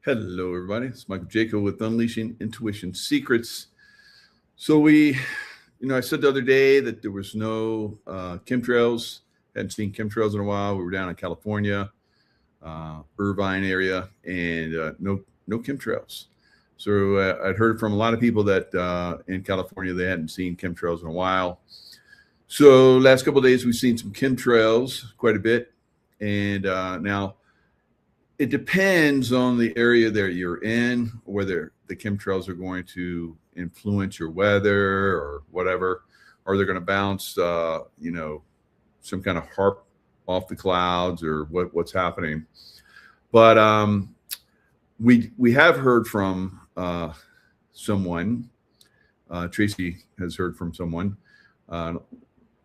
Hello, everybody. It's Michael Jaco with Unleashing Intuition Secrets. So I said the other day that there was no chemtrails. Hadn't seen chemtrails in a while. We were down in California, Irvine area, and no chemtrails. So I'd heard from a lot of people that in California they hadn't seen chemtrails in a while. So last couple of days we've seen some chemtrails quite a bit, and now. It depends on the area that you're in, whether the chemtrails are going to influence your weather or whatever, or they're going to bounce, some kind of harp off the clouds or what's happening. But we have heard from someone. Tracy has heard from someone.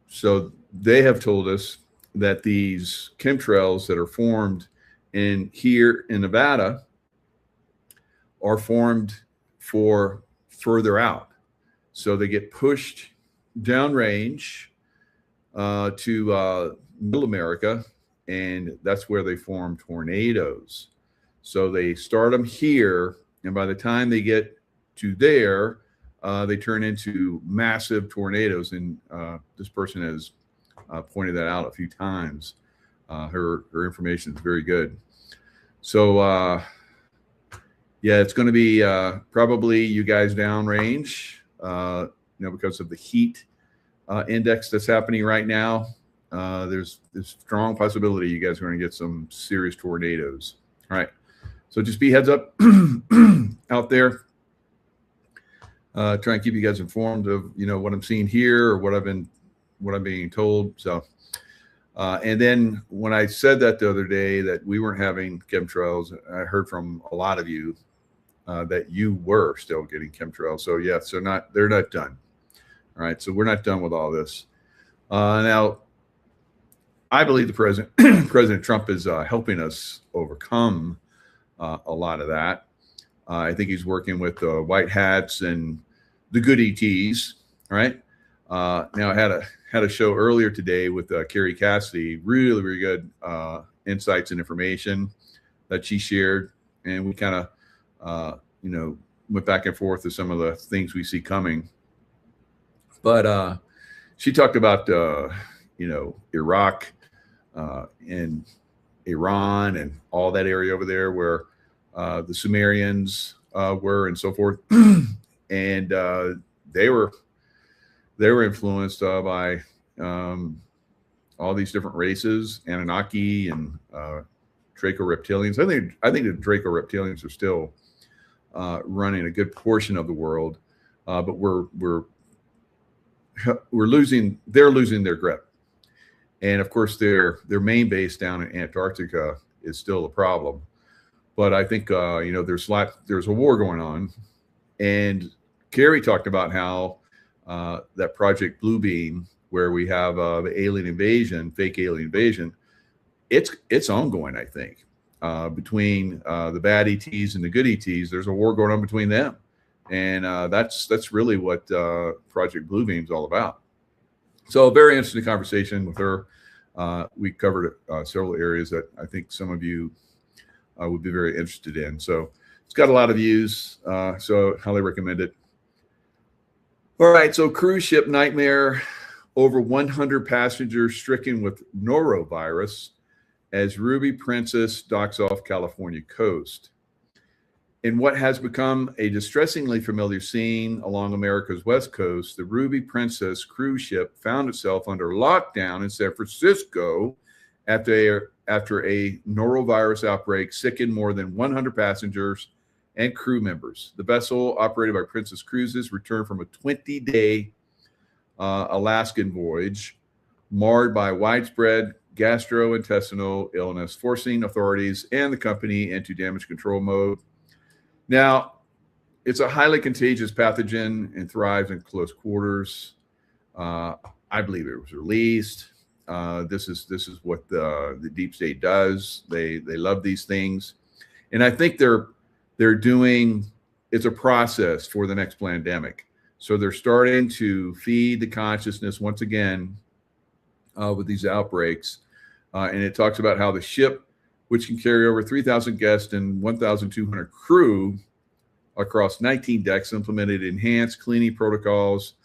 So they have told us that these chemtrails that are formed here in Nevada are formed for further out. So they get pushed downrange to Middle America, and that's where they form tornadoes. So they start them here, and by the time they get to there, they turn into massive tornadoes. And this person has pointed that out a few times. Her information is very good. So, it's going to be probably you guys downrange, because of the heat index that's happening right now. There's strong possibility you guys are going to get some serious tornadoes. All right. So just be heads up out there. Try and keep you guys informed of, what I'm seeing here or what I'm being told. So. And then when I said that the other day that we weren't having chemtrails, I heard from a lot of you that you were still getting chemtrails. So they're not done. All right. So we're not done with all this. Now, I believe the President Trump is helping us overcome a lot of that. I think he's working with the white hats and the good ETs. All right. Now I had a show earlier today with Carrie Cassidy, really, really good insights and information that she shared. And we kind of, went back and forth with some of the things we see coming. But she talked about, Iraq and Iran and all that area over there where the Sumerians were and so forth. And they were influenced by all these different races, Anunnaki and Draco-reptilians. I think the Draco-reptilians are still running a good portion of the world, but they're losing their grip. And of course, their main base down in Antarctica is still a problem. But I think there's a war going on, and Carrie talked about how that Project Bluebeam, where we have the alien invasion, fake alien invasion, it's ongoing. I think between the bad ETs and the good ETs, there's a war going on between them, and that's really what Project Bluebeam is all about. So, very interesting conversation with her. We covered several areas that I think some of you would be very interested in. So, it's got a lot of views, so highly recommend it. All right, so cruise ship nightmare, over 100 passengers stricken with norovirus as Ruby Princess docks off California coast. In what has become a distressingly familiar scene along America's west coast, the Ruby Princess cruise ship found itself under lockdown in San Francisco after a norovirus outbreak sickened more than 100 passengers and crew members. The vessel, operated by Princess Cruises, returned from a 20-day Alaskan voyage marred by widespread gastrointestinal illness, forcing authorities and the company into damage control mode. Now, it's a highly contagious pathogen and thrives in close quarters. I believe it was released. This is what the deep state does. They love these things, and I think they're doing, it's a process for the next Plandemic. So they're starting to feed the consciousness once again with these outbreaks. And it talks about how the ship which can carry over 3,000 guests and 1,200 crew across 19 decks, implemented enhanced cleaning protocols,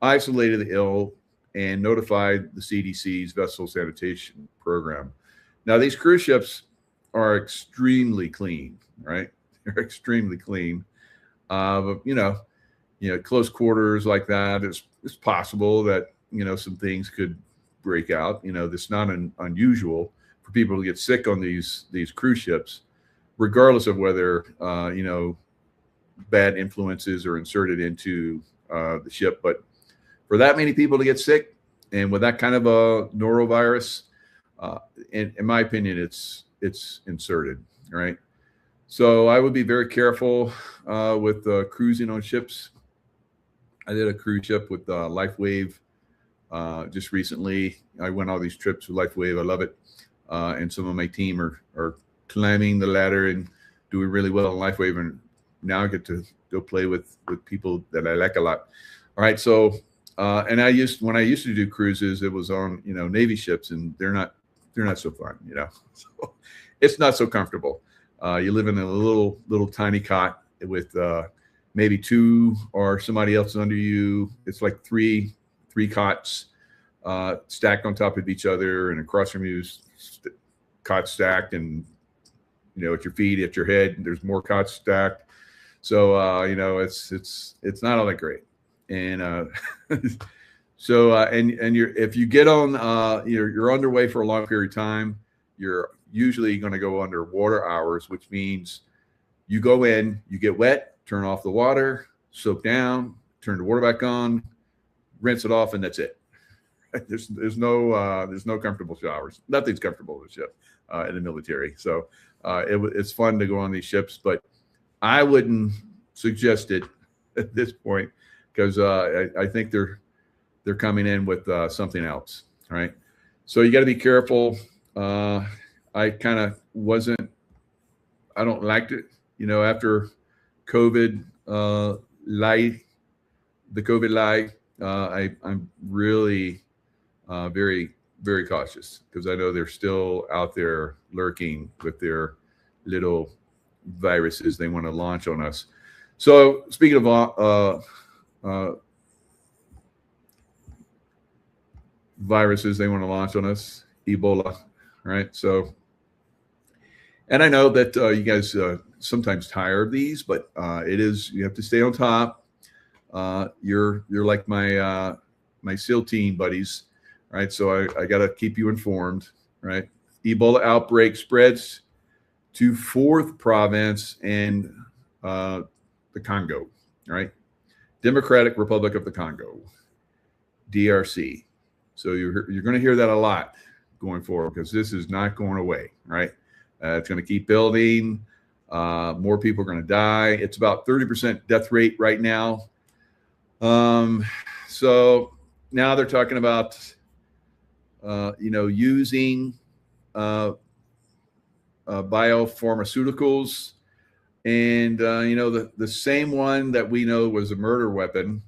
isolated the ill, and notified the CDC's vessel sanitation program. Now, these cruise ships are extremely clean, right? They're extremely clean. But, close quarters like that, it's possible that, some things could break out. It's not unusual for people to get sick on these cruise ships, regardless of whether, bad influences are inserted into the ship. But for that many people to get sick, and with that kind of a norovirus, in my opinion, it's inserted, right? So I would be very careful with cruising on ships. I did a cruise ship with LifeWave just recently. I went on all these trips with LifeWave. I love it. And some of my team are climbing the ladder and doing really well on LifeWave. And now I get to go play with people that I like a lot. All right. So, and when I used to do cruises, it was on, Navy ships, and they're not so fun, so it's not so comfortable. You live in a little tiny cot with maybe two or somebody else under you. It's like three cots stacked on top of each other, and across from you cots stacked, and at your feet, at your head, there's more cots stacked. So it's not all that great. And so if you get on you're underway for a long period of time, you're usually going to go under water hours, which means you go in, you get wet, turn off the water, soak down, turn the water back on, rinse it off, and that's it. There's no comfortable showers. Nothing's comfortable in the ship in the military. So it's fun to go on these ships, but I wouldn't suggest it at this point, because I think they're coming in with something else. All right. So you got to be careful. I kind of I don't like it, after COVID the COVID lie, I'm really very, very cautious, because I know they're still out there lurking with their little viruses they want to launch on us. So speaking of viruses they want to launch on us, Ebola, right? So, and I know that you guys sometimes tire of these, but you have to stay on top. You're like my SEAL team buddies, right? So I got to keep you informed, right? Ebola outbreak spreads to fourth province and the Congo, right? Democratic Republic of the Congo, DRC. So you're going to hear that a lot going forward, because this is not going away, right? It's going to keep building. More people are going to die. It's about 30% death rate right now. So now they're talking about, using biopharmaceuticals, and the same one that we know was a murder weapon,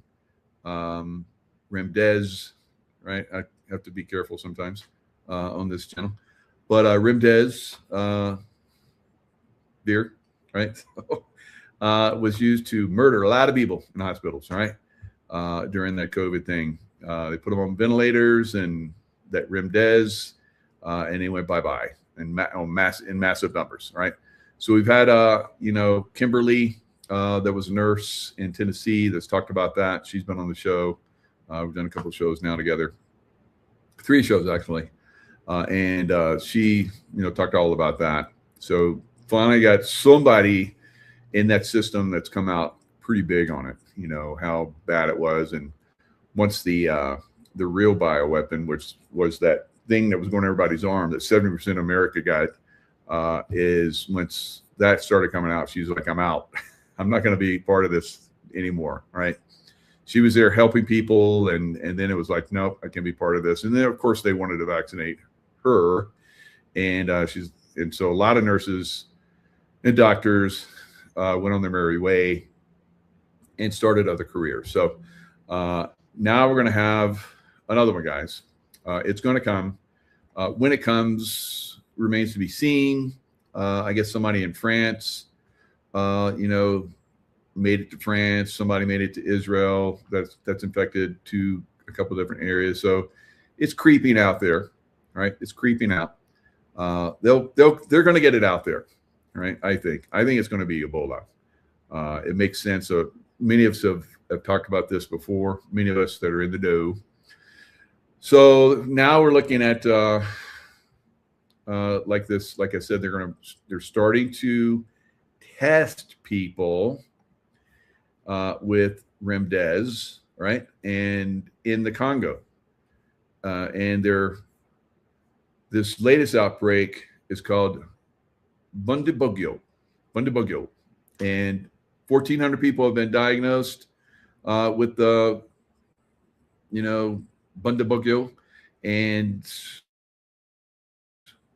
Remdes, right? I have to be careful sometimes on this channel, but Remdes beer, right? Was used to murder a lot of people in hospitals, right? During that COVID thing, they put them on ventilators, and that Remdes, and they went bye-bye in massive numbers, right? So we've had, Kimberly, that was a nurse in Tennessee, that's talked about that. She's been on the show. We've done a couple of shows now together, 3 shows actually, and she, talked all about that. So finally got somebody in that system that's come out pretty big on it, how bad it was. And once the real bioweapon, which was that thing that was going to everybody's arm that 70% of America got, is once that started coming out, she's like, I'm out. I'm not going to be part of this anymore, right? She was there helping people, and then it was like, nope, I can't be part of this. And then, of course, they wanted to vaccinate her, and so a lot of nurses and doctors went on their merry way and started other careers. So now we're going to have another one, guys. It's going to come. When it comes remains to be seen. I guess somebody in France, made it to France. Somebody made it to Israel. That's infected to a couple of different areas. So it's creeping out there, right? It's creeping out. They're going to get it out there, right? I think it's going to be Ebola. It makes sense. So many of us have talked about this before. Many of us that are in the know. So now we're looking at like this. Like I said, they're starting to test people with remdes, right? And in the Congo, and this latest outbreak is called Bundibugyo, and 1,400 people have been diagnosed with the, Bundibugyo, and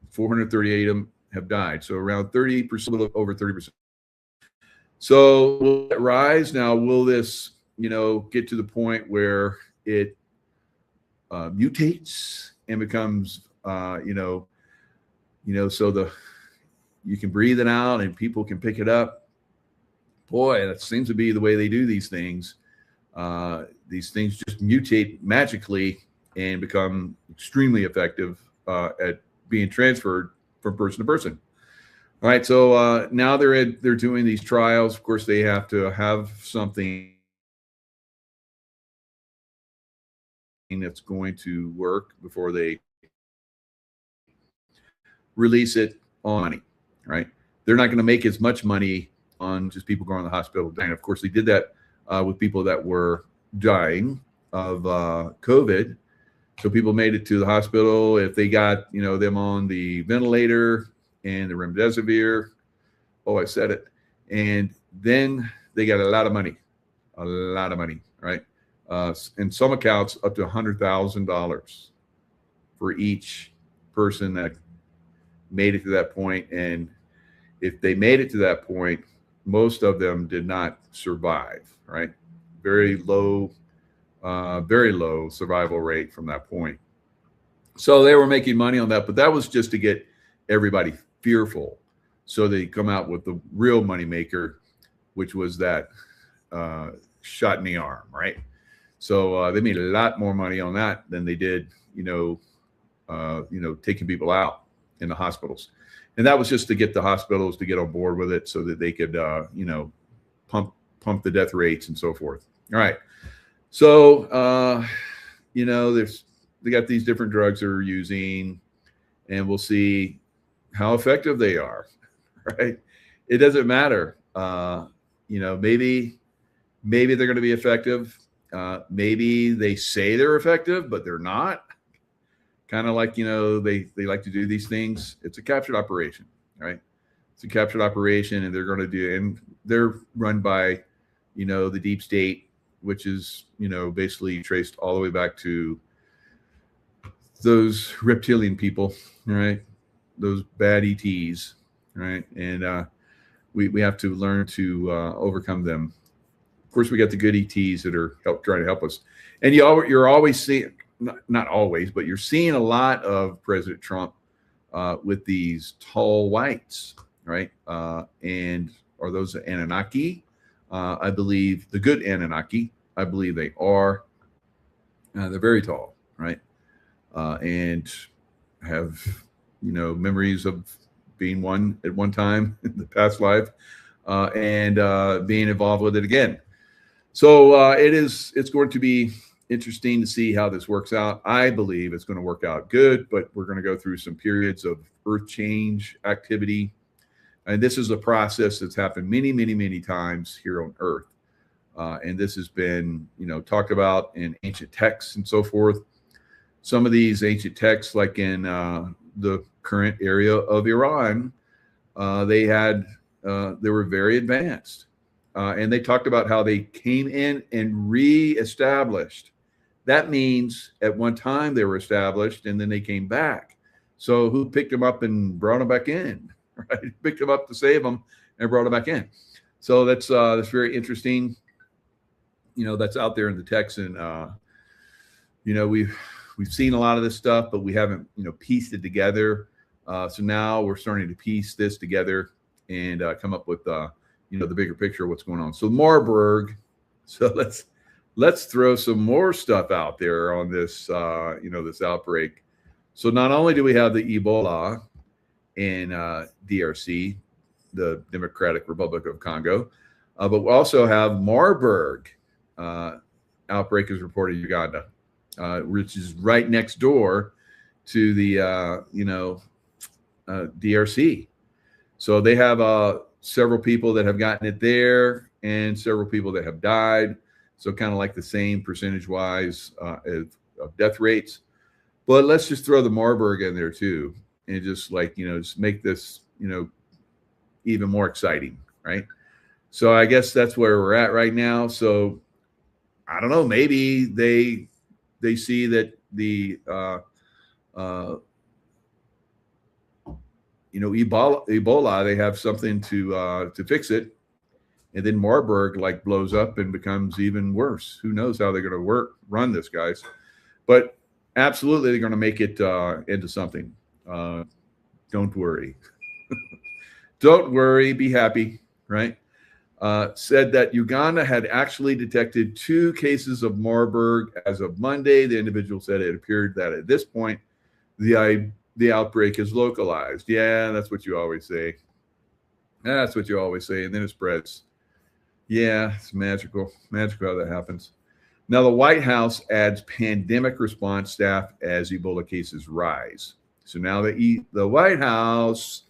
438 of them have died. So around 30%, a little over 30%. So will it rise? Now, will this, get to the point where it mutates and becomes, so you can breathe it out and people can pick it up? Boy, that seems to be the way they do these things. These things just mutate magically and become extremely effective at being transferred from person to person. All right, so now they're doing these trials. Of course, they have to have something that's going to work before they release it on money, right? They're not going to make as much money on just people going to the hospital. And of course, they did that with people that were dying of COVID. So people made it to the hospital. If they got, them on the ventilator and the remdesivir, I said it, and then they got a lot of money, right? In some accounts, up to $100,000 for each person that made it to that point. And if they made it to that point, most of them did not survive, right? Very low survival rate from that point. So they were making money on that, but that was just to get everybody fearful. So they come out with the real money maker, which was that shot in the arm, right? So they made a lot more money on that than they did, taking people out in the hospitals. And that was just to get the hospitals to get on board with it so that they could, pump the death rates and so forth. All right. So, they got these different drugs they're using, and we'll see how effective they are, right? It doesn't matter. Maybe they're going to be effective. Maybe they say they're effective, but they're not. Kind of like, they like to do these things. It's a captured operation, right? It's a captured operation, and they're run by, the deep state, which is, basically traced all the way back to those reptilian people, right? Those bad ETs, right? And we have to learn to overcome them. Of course, we got the good ETs that are trying to help us. And you're always seeing, not always, but you're seeing a lot of President Trump with these tall whites, right? And are those the Anunnaki? I believe the good Anunnaki. I believe they are. They're very tall, right? And have, memories of being one at one time in the past life, and being involved with it again. So it's going to be interesting to see how this works out. I believe it's going to work out good, but we're going to go through some periods of earth change activity. And this is a process that's happened many, many, many times here on Earth. And this has been, talked about in ancient texts and so forth. Some of these ancient texts, like in the current area of Iran, they were very advanced. And they talked about how they came in and reestablished. That means at one time they were established and then they came back. So who picked them up and brought them back in? Right? Picked them up to save them and brought them back in. So that's very interesting. That's out there in the text, and we've seen a lot of this stuff, but we haven't pieced it together. So now we're starting to piece this together and come up with the bigger picture of what's going on. So Marburg. So let's throw some more stuff out there on this this outbreak. So not only do we have the Ebola in DRC, the Democratic Republic of Congo, but we also have Marburg outbreak is reported in Uganda, which is right next door to the DRC. So they have several people that have gotten it there and several people that have died. So kind of like the same percentage-wise of death rates. But let's just throw the Marburg in there too, and just just make this even more exciting, right? So I guess that's where we're at right now. So I don't know, maybe they see that the Ebola, they have something to fix it, and then Marburg blows up and becomes even worse. Who knows how they're going to run this, guys? But absolutely, they're going to make it into something. Don't worry. Don't worry. Be happy, right? Said that Uganda had actually detected 2 cases of Marburg as of Monday. The individual said it appeared that at this point, the outbreak is localized. Yeah, that's what you always say. That's what you always say. And then it spreads. Yeah, it's magical. Magical how that happens. Now, the White House adds pandemic response staff as Ebola cases rise. So now the White House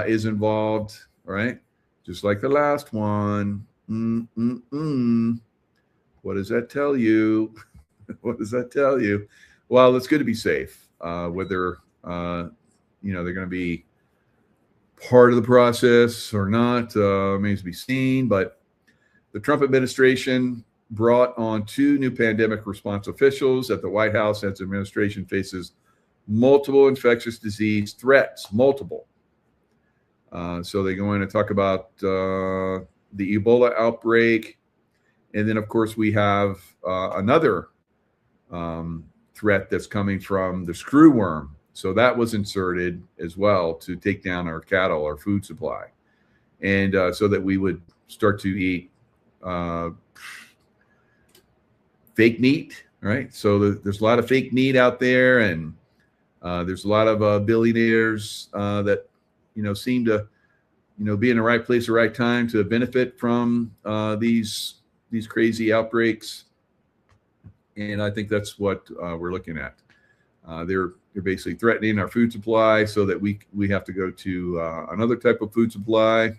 is involved, right? Just like the last one. What does that tell you? What does that tell you? Well, it's good to be safe. Whether they're going to be part of the process or not remains to be seen. But the Trump administration brought on 2 new pandemic response officials at the White House as the administration faces multiple infectious disease threats, multiple. So they go in and talk about the Ebola outbreak. And then, of course, we have another threat that's coming from the screwworm. So that was inserted as well to take down our cattle, our food supply. And so that we would start to eat fake meat, right? So there's a lot of fake meat out there, and there's a lot of billionaires that seem to be in the right place at the right time to benefit from these crazy outbreaks. And I think that's what we're looking at. They're basically threatening our food supply so that we have to go to another type of food supply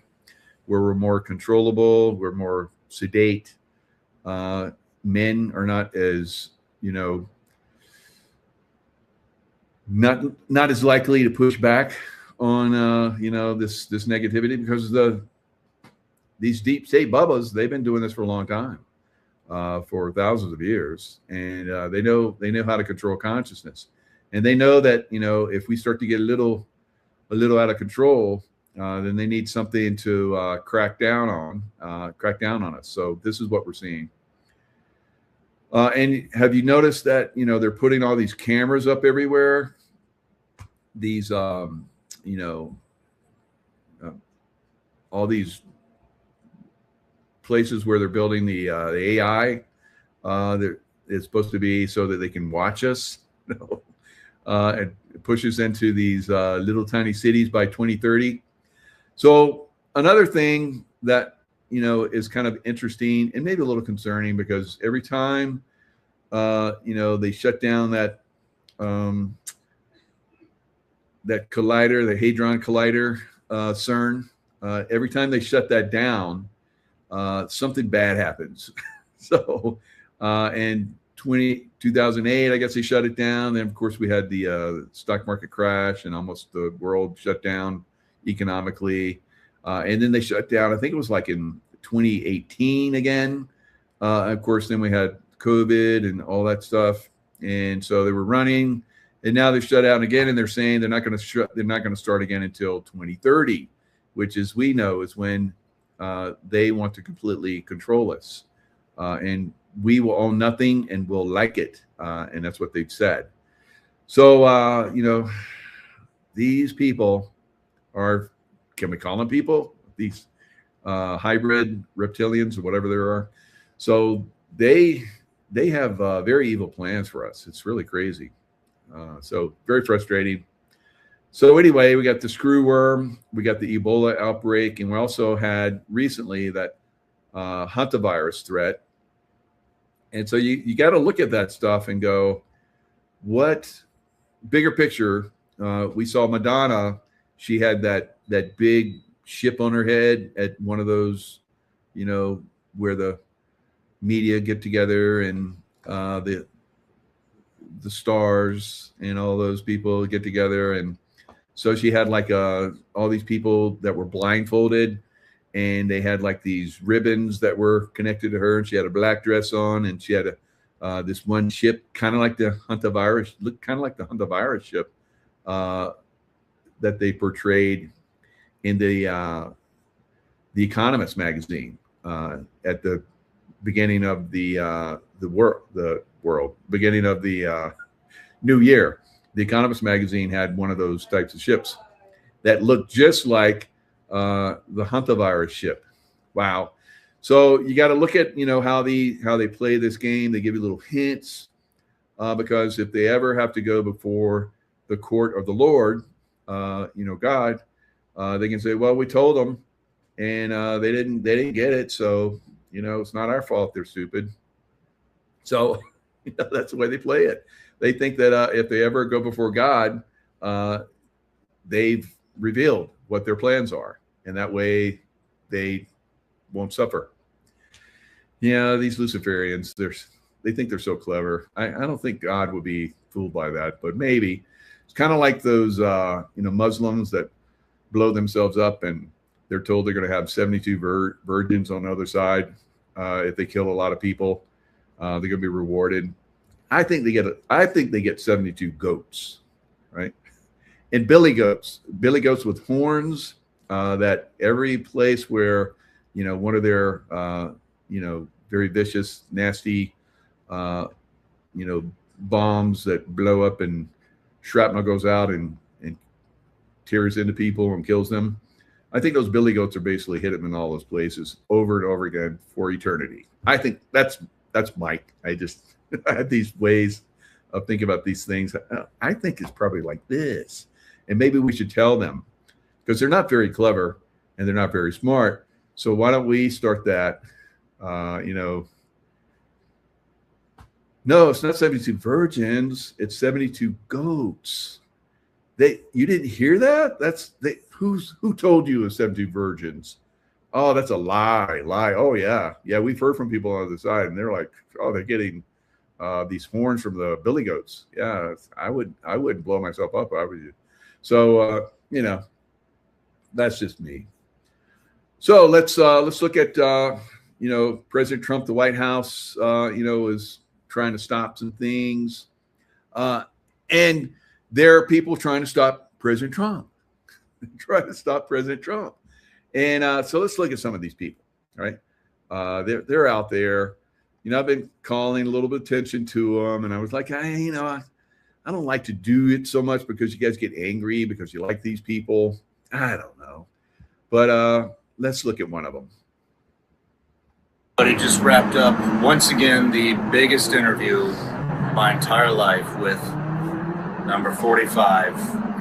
where we're more controllable, we're more sedate. Men are not as not as likely to push back on this negativity, because these deep state bubbas, they've been doing this for a long time, for thousands of years, and they know how to control consciousness, and they know that if we start to get a little out of control, then they need something to crack down on us. So this is what we're seeing. And have you noticed that they're putting all these cameras up everywhere? These all these places where they're building the AI. It's supposed to be so that they can watch us. It pushes into these little tiny cities by 2030. So another thing that is kind of interesting and maybe a little concerning, because every time they shut down that collider, the Hadron Collider, CERN, every time they shut that down, something bad happens. So in 2008, I guess they shut it down. Then, of course, we had the stock market crash and almost the world shut down economically. And then they shut down, I think it was like in 2018 again. Of course, then we had COVID and all that stuff. And so they were running, and now they're shut down again. And they're saying they're not going to start again until 2030, which, as we know, is when they want to completely control us. And we will own nothing and we'll like it. And that's what they've said. So, these people are, can we call them people? These hybrid reptilians or whatever there are. So they have very evil plans for us. It's really crazy. So very frustrating. So anyway, we got the screw worm, we got the Ebola outbreak, and we also had recently that hantavirus threat. And so you got to look at that stuff and go, what bigger picture? We saw Madonna. She had that big ship on her head at one of those, you know, where the media get together and the stars and all those people get together. And so she had like all these people that were blindfolded, and they had like these ribbons that were connected to her, and she had a black dress on, and she had this one ship, kind of like the hantavirus, looked kind of like the hantavirus ship that they portrayed in the Economist magazine at the beginning of the beginning of the new year. The Economist magazine had one of those types of ships that looked just like the hantavirus ship. Wow. So you got to look at, you know, how they play this game. They give you little hints because if they ever have to go before the court of the Lord, you know, God, they can say, well, we told them, and they didn't get it. So, you know, it's not our fault they're stupid. So, you know, that's the way they play it. They think that if they ever go before God, they've revealed what their plans are, and that way they won't suffer. Yeah, these Luciferians, they think they're so clever. I don't think God would be fooled by that, but maybe. It's kind of like those, you know, Muslims that blow themselves up, and they're told they're going to have 72 virgins on the other side. If they kill a lot of people, they're going to be rewarded. I think they get 72 goats, right? And billy goats with horns. That every place where, you know, one of their, you know, very vicious, nasty, you know, bombs that blow up and shrapnel goes out and tears into people and kills them. I think those billy goats are basically hit them in all those places over and over again for eternity. I think that's Mike. I have these ways of thinking about these things. I think it's probably like this, and maybe we should tell them, because they're not very clever and they're not very smart. So why don't we start that? You know, no, it's not 72 virgins. It's 72 goats. You didn't hear that? Who told you it was 72 virgins? Oh, that's a lie. Oh yeah. We've heard from people on the other side, and they're like, oh, they're getting these horns from the billy goats. Yeah, I wouldn't blow myself up if I was you. So you know, that's just me. So let's look at you know, President Trump. The White House you know, is trying to stop some things, and there are people trying to stop President Trump. And so let's look at some of these people. Right, they're out there. You know, I've been calling a little bit of attention to them, and I was like, you know, I don't like to do it so much because you guys get angry because you like these people. I don't know. But let's look at one of them. But he just wrapped up, once again, the biggest interview of my entire life with number 45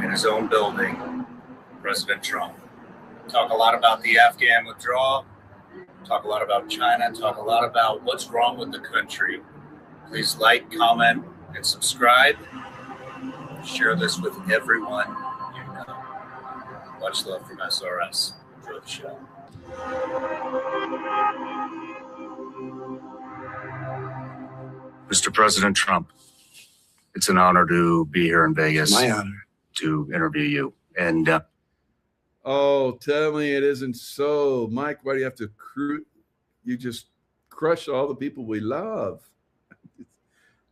in his own building, President Trump. Talk a lot about the Afghan withdrawal, talk a lot about China, talk a lot about what's wrong with the country. Please like, comment, and subscribe. Share this with everyone you know. Much love from SRS. Enjoy the show. Mr. President Trump, it's an honor to be here in Vegas. My honor. To interview you. And oh, tell me it isn't so. Mike, why do you have to you just crush all the people we love?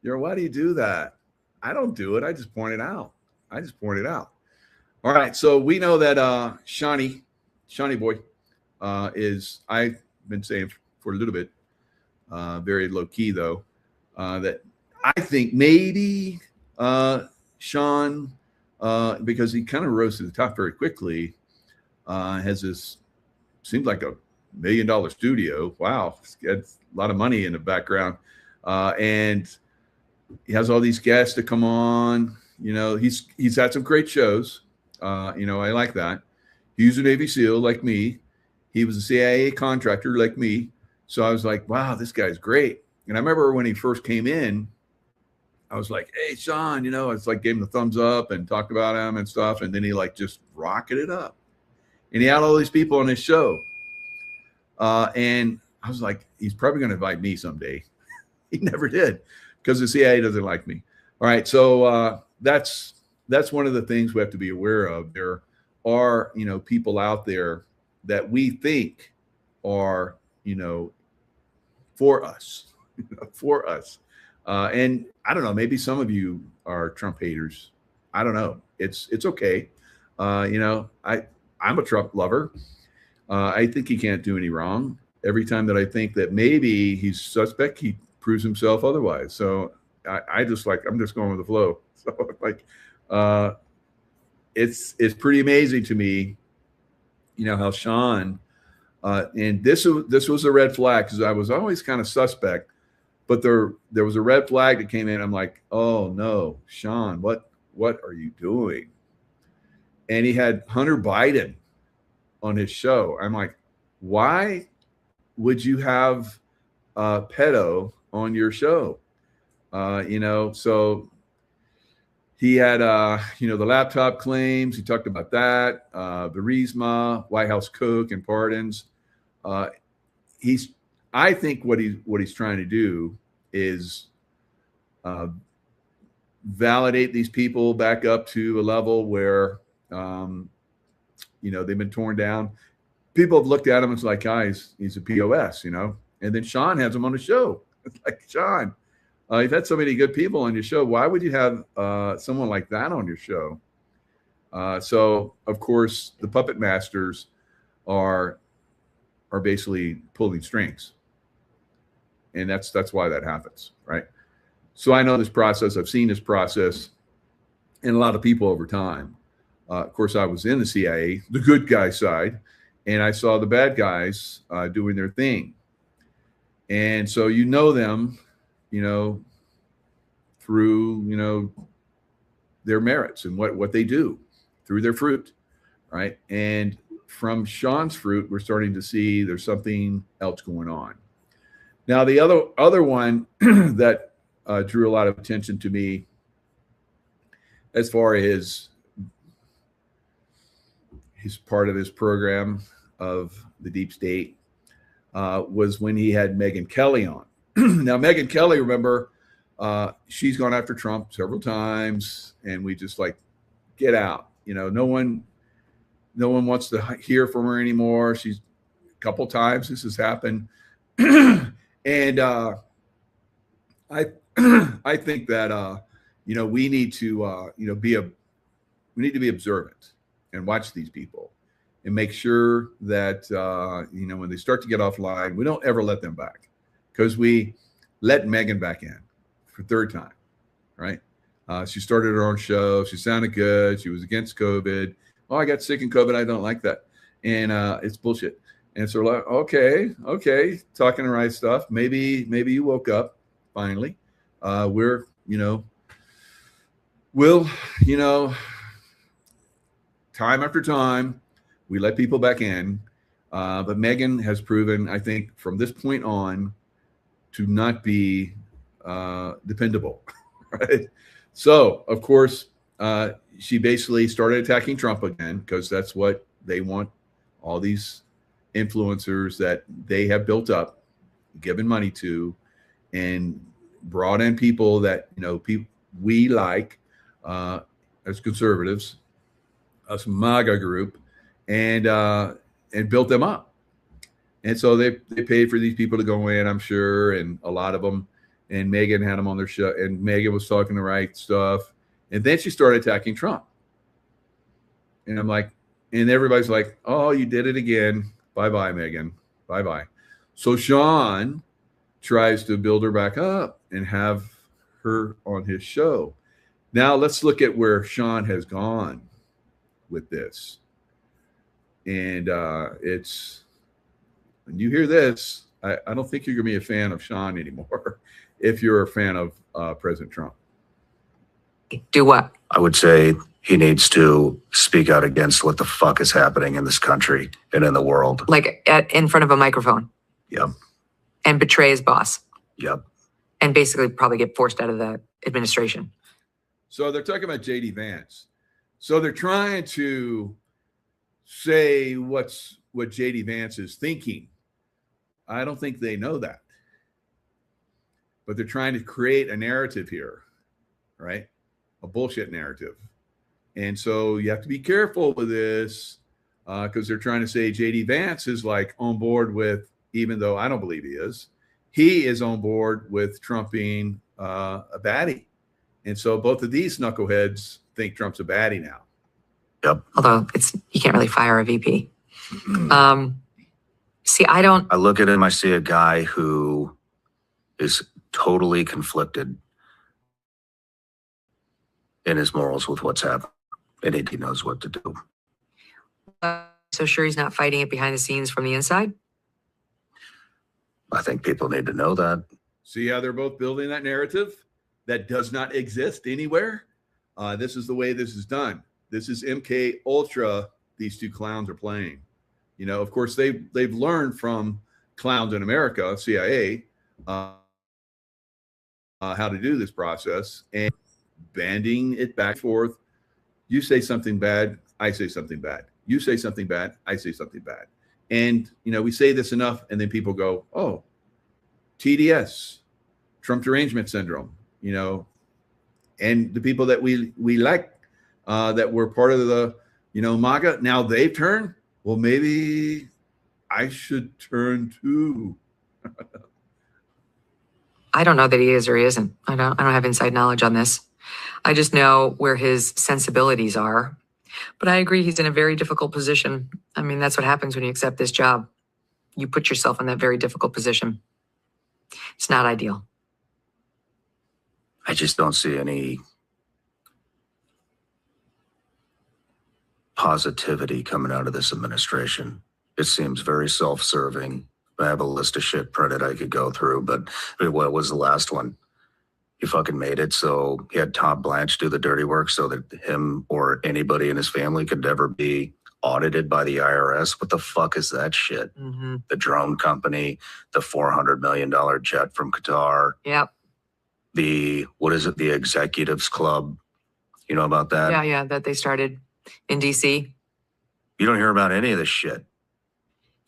You know, why do you do that? I don't do it. I just point it out. All right. So we know that Shawnee boy is, I've been saying for a little bit, very low key though, that I think maybe Shawn because he kind of rose to the top very quickly. Has this, seems like $1 million studio. Wow, it's got a lot of money in the background, and he has all these guests to come on. You know, he's had some great shows. You know, I like that. He was a Navy SEAL like me. He was a CIA contractor like me. So I was like, wow, this guy's great. And I remember when he first came in, I was like, hey, Shawn, you know, it's like gave him the thumbs up and talked about him and stuff. And then he like just rocketed up. And he had all these people on his show. And I was like, he's probably going to invite me someday. He never did, because the CIA doesn't like me. All right. So that's one of the things we have to be aware of. There are, you know, people out there that we think are, you know, for us, for us. And I don't know, maybe some of you are Trump haters. I don't know. It's okay. You know, I'm a Trump lover. I think he can't do any wrong. Every time that I think that maybe he's suspect, he proves himself otherwise. So I'm just going with the flow. So like, it's pretty amazing to me, you know, how Shawn, and this was a red flag, because I was always kind of suspect, but there was a red flag that came in. I'm like, oh no, Shawn, what are you doing? And he had Hunter Biden on his show. I'm like, why would you have a pedo on your show? You know, so he had, you know, the laptop claims. He talked about that, Burisma, White House cook and pardons. I think what he's trying to do is validate these people back up to a level where, you know, they've been torn down. People have looked at him and it's like, guys, he's a POS, you know. And then Shawn has him on the show. It's like, Shawn, you've had so many good people on your show. Why would you have someone like that on your show? So, of course, the puppet masters are basically pulling strings. And that's why that happens, right? So I know this process. I've seen this process in a lot of people over time. Of course, I was in the CIA, the good guy side, and I saw the bad guys doing their thing. And so you know them, you know, through, you know, their merits and what they do, through their fruit, right? And from Shawn's fruit, we're starting to see there's something else going on. Now, the other one that drew a lot of attention to me, as far as his part of his program of the deep state, was when he had Megyn Kelly on. Now, Megyn Kelly, remember, she's gone after Trump several times, and we just like, get out. You know, no one wants to hear from her anymore. She's a couple times this has happened. And I think that you know, we need to you know, we need to be observant and watch these people and make sure that you know, when they start to get offline, we don't ever let them back, because we let Megyn back in for third time, right? She started her own show. She sounded good. She was against COVID. Oh, I got sick in COVID. I don't like that, and it's bullshit. And so, like, okay, talking the right stuff. Maybe you woke up finally. We'll, you know, time after time, we let people back in. But Megyn has proven, I think, from this point on, to not be dependable, right? So, of course, she basically started attacking Trump again, because that's what they want. All these influencers that they have built up, given money to, and brought in people that, you know, we like as conservatives, us MAGA group, and built them up. And so they paid for these people to go in, I'm sure, and a lot of them. And Megyn had them on their show, and Megyn was talking the right stuff. And then she started attacking Trump. And I'm like, and everybody's like, oh, you did it again. Bye-bye, Megyn. Bye-bye. So Shawn tries to build her back up and have her on his show. Now let's look at where Shawn has gone with this. And it's, when you hear this, I don't think you're going to be a fan of Shawn anymore if you're a fan of President Trump. Do what? I would say he needs to speak out against what the fuck is happening in this country and in the world. Like in front of a microphone? Yep. And betray his boss? Yep. And basically probably get forced out of the administration. So they're talking about J.D. Vance. So they're trying to say what J.D. Vance is thinking. I don't think they know that. But they're trying to create a narrative here, right? A bullshit narrative. And so you have to be careful with this because they're trying to say J.D. Vance is like on board with, even though I don't believe he is on board with Trump being a baddie. And so both of these knuckleheads think Trump's a baddie now. Yep. Although you can't really fire a VP. See, I look at him, I see a guy who is totally conflicted in his morals with what's happening, and he knows what to do. So sure he's not fighting it behind the scenes from the inside? I think people need to know that. See how they're both building that narrative that does not exist anywhere? This is the way this is done. This is MK Ultra these two clowns are playing. You know, of course, they've learned from clowns in America, CIA, how to do this process and banding it back and forth. You say something bad, I say something bad. You say something bad, I say something bad. And, you know, we say this enough and then people go, oh, TDS, Trump derangement syndrome, you know, and the people that we like that were part of the, you know, MAGA, now they've turned. Well, maybe I should turn too. I don't know that he is or he isn't. I don't have inside knowledge on this. I just know where his sensibilities are. But I agree he's in a very difficult position. I mean, that's what happens when you accept this job. You put yourself in that very difficult position. It's not ideal. I just don't see any positivity coming out of this administration. It seems very self-serving. I have a list of shit printed I could go through, but what was the last one? He fucking made it so he had Todd Blanche do the dirty work so that him or anybody in his family could never be audited by the IRS. What the fuck is that shit? Mm-hmm. The drone company, the $400 million jet from Qatar. Yep. What is it? The Executives Club. You know about that? Yeah, that they started in DC. You don't hear about any of this shit.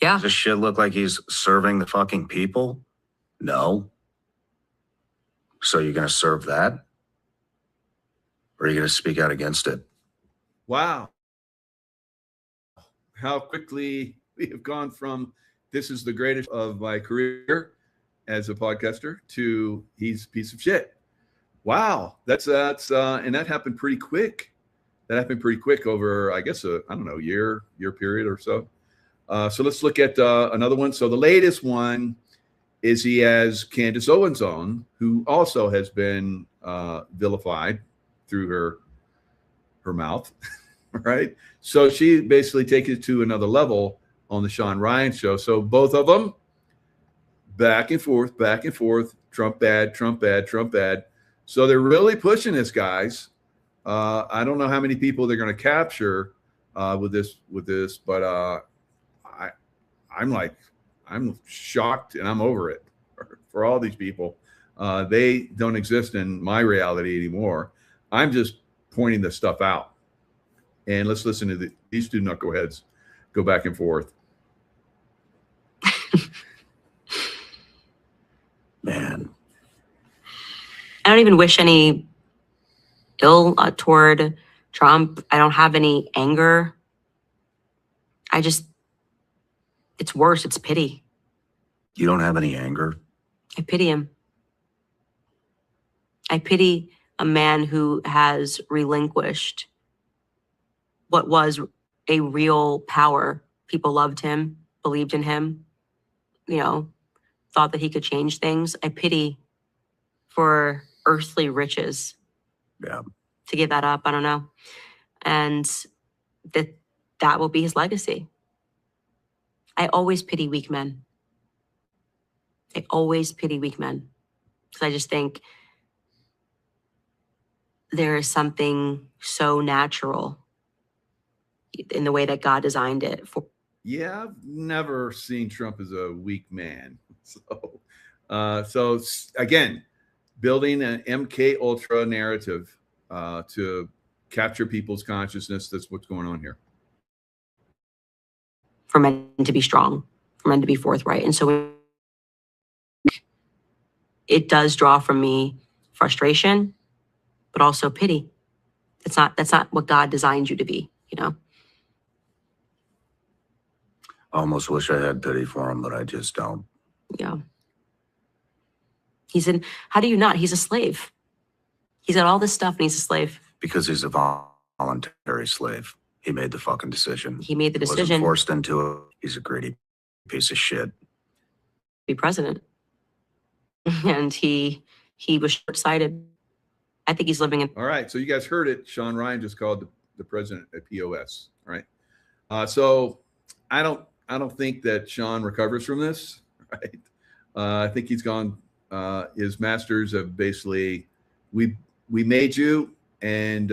Yeah. Does this shit look like he's serving the fucking people? No. So you're going to serve that? Or are you going to speak out against it? Wow. How quickly we have gone from this is the greatest of my career as a podcaster to he's a piece of shit. Wow. That's and that happened pretty quick. That happened pretty quick over, I guess, I don't know, year period or so. So let's look at another one. So the latest one is he has Candace Owens on, who also has been vilified through her mouth, right? So she basically takes it to another level on the Shawn Ryan show. So both of them back and forth, Trump bad, Trump bad, Trump bad. So they're really pushing this, guys. I don't know how many people they're going to capture with this, but I'm shocked and I'm over it for all these people. They don't exist in my reality anymore. I'm just pointing this stuff out. And let's listen to these two knuckleheads go back and forth. Man. I don't even wish any ill toward Trump. I don't have any anger. It's worse. It's pity. You don't have any anger? I pity him. I pity a man who has relinquished what was a real power. People loved him, believed in him, thought that he could change things. I pity for earthly riches. Yeah. to give that up. I don't know. And that will be his legacy. I always pity weak men. I always pity weak men. Because I just think there is something so natural in the way that God designed it. Yeah, I've never seen Trump as a weak man. So again, building an MK Ultra narrative to capture people's consciousness. That's what's going on here. For men to be strong, for men to be forthright. And so it does draw from me frustration, but also pity. That's not what God designed you to be, you know? I almost wish I had pity for him, but I just don't. Yeah. How do you not? He's a slave. He's got all this stuff and he's a slave. Because he's a voluntary slave. He made the fucking decision. He made the decision. Wasn't forced into it. He's a greedy piece of shit. Be president. And he was short-sighted. I think he's living in. All right. So you guys heard it. Shawn Ryan just called the president a POS. Right. So I don't think that Shawn recovers from this. Right. I think he's gone. His masters have basically, we made you, and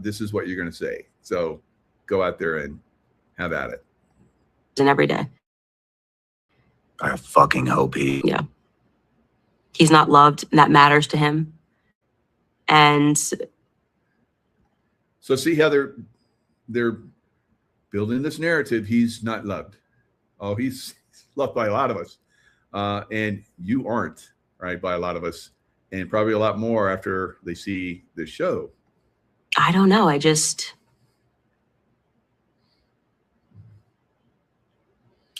this is what you're going to say. So go out there and have at it. And every day. I fucking hope he. Yeah. He's not loved, and that matters to him. And so see how they're building this narrative. He's not loved. Oh, he's loved by a lot of us. And you aren't, right, by a lot of us. And probably a lot more after they see this show. I don't know. I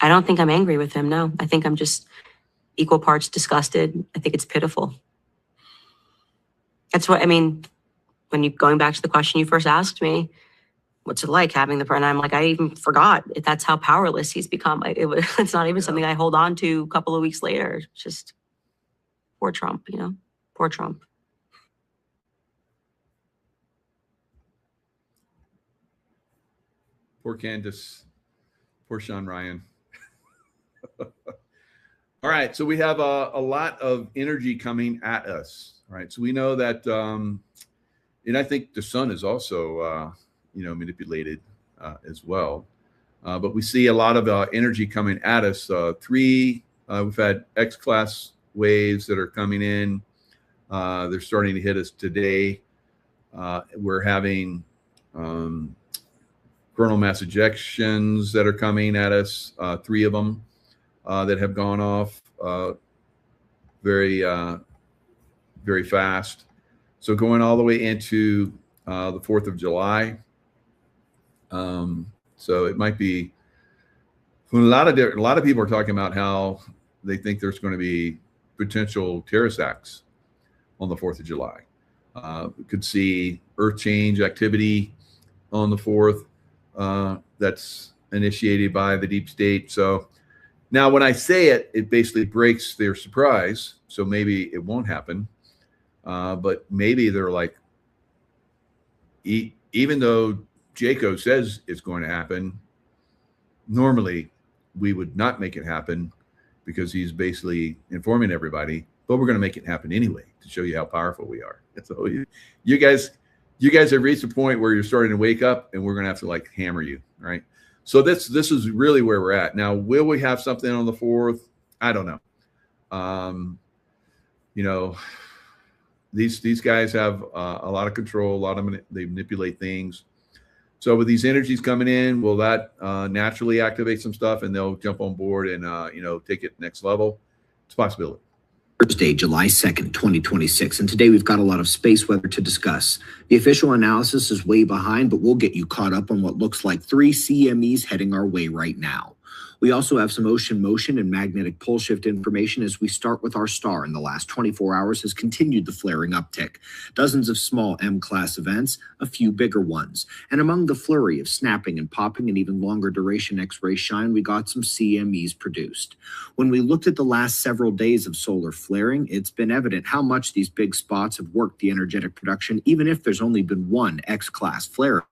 don't think I'm angry with him. No, I think I'm just equal parts disgusted. I think it's pitiful. That's what I mean. When going back to the question you first asked me, what's it like having the friend? I'm like, I even forgot. That's how powerless he's become. It's not even something I hold on to a couple of weeks later. It's just poor Trump, you know, poor Trump. Poor Candace. Poor Shawn Ryan. All right. So we have a lot of energy coming at us. Right. So we know that, and I think the sun is also, manipulated as well. But we see a lot of energy coming at us. We've had X-class waves that are coming in. They're starting to hit us today. We're having coronal mass ejections that are coming at us, 3 of them that have gone off very fast. So going all the way into the 4th of July. So it might be a lot of people are talking about how they think there's going to be potential terrorist acts on the 4th of July. We could see earth change activity on the 4th that's initiated by the deep state. So now when I say it, it basically breaks their surprise. So maybe it won't happen. But maybe they're like, even though Jaco says it's going to happen, normally we would not make it happen because he's basically informing everybody, but we're going to make it happen anyway to show you how powerful we are. So you guys have reached a point where you're starting to wake up, and we're going to have to like hammer you, right? So this is really where we're at now. Will we have something on the 4th? I don't know. These guys have a lot of control, they manipulate things. So with these energies coming in, will that naturally activate some stuff and they'll jump on board and, take it next level? It's a possibility. Thursday, July 2nd, 2026. And today we've got a lot of space weather to discuss. The official analysis is way behind, but we'll get you caught up on what looks like 3 CMEs heading our way right now. We also have some ocean motion and magnetic pole shift information as we start with our star. In the last 24 hours has continued the flaring uptick. Dozens of small M-class events, a few bigger ones. And among the flurry of snapping and popping and even longer duration X-ray shine, we got some CMEs produced. When we looked at the last several days of solar flaring, it's been evident how much these big spots have worked the energetic production, even if there's only been one X-class flare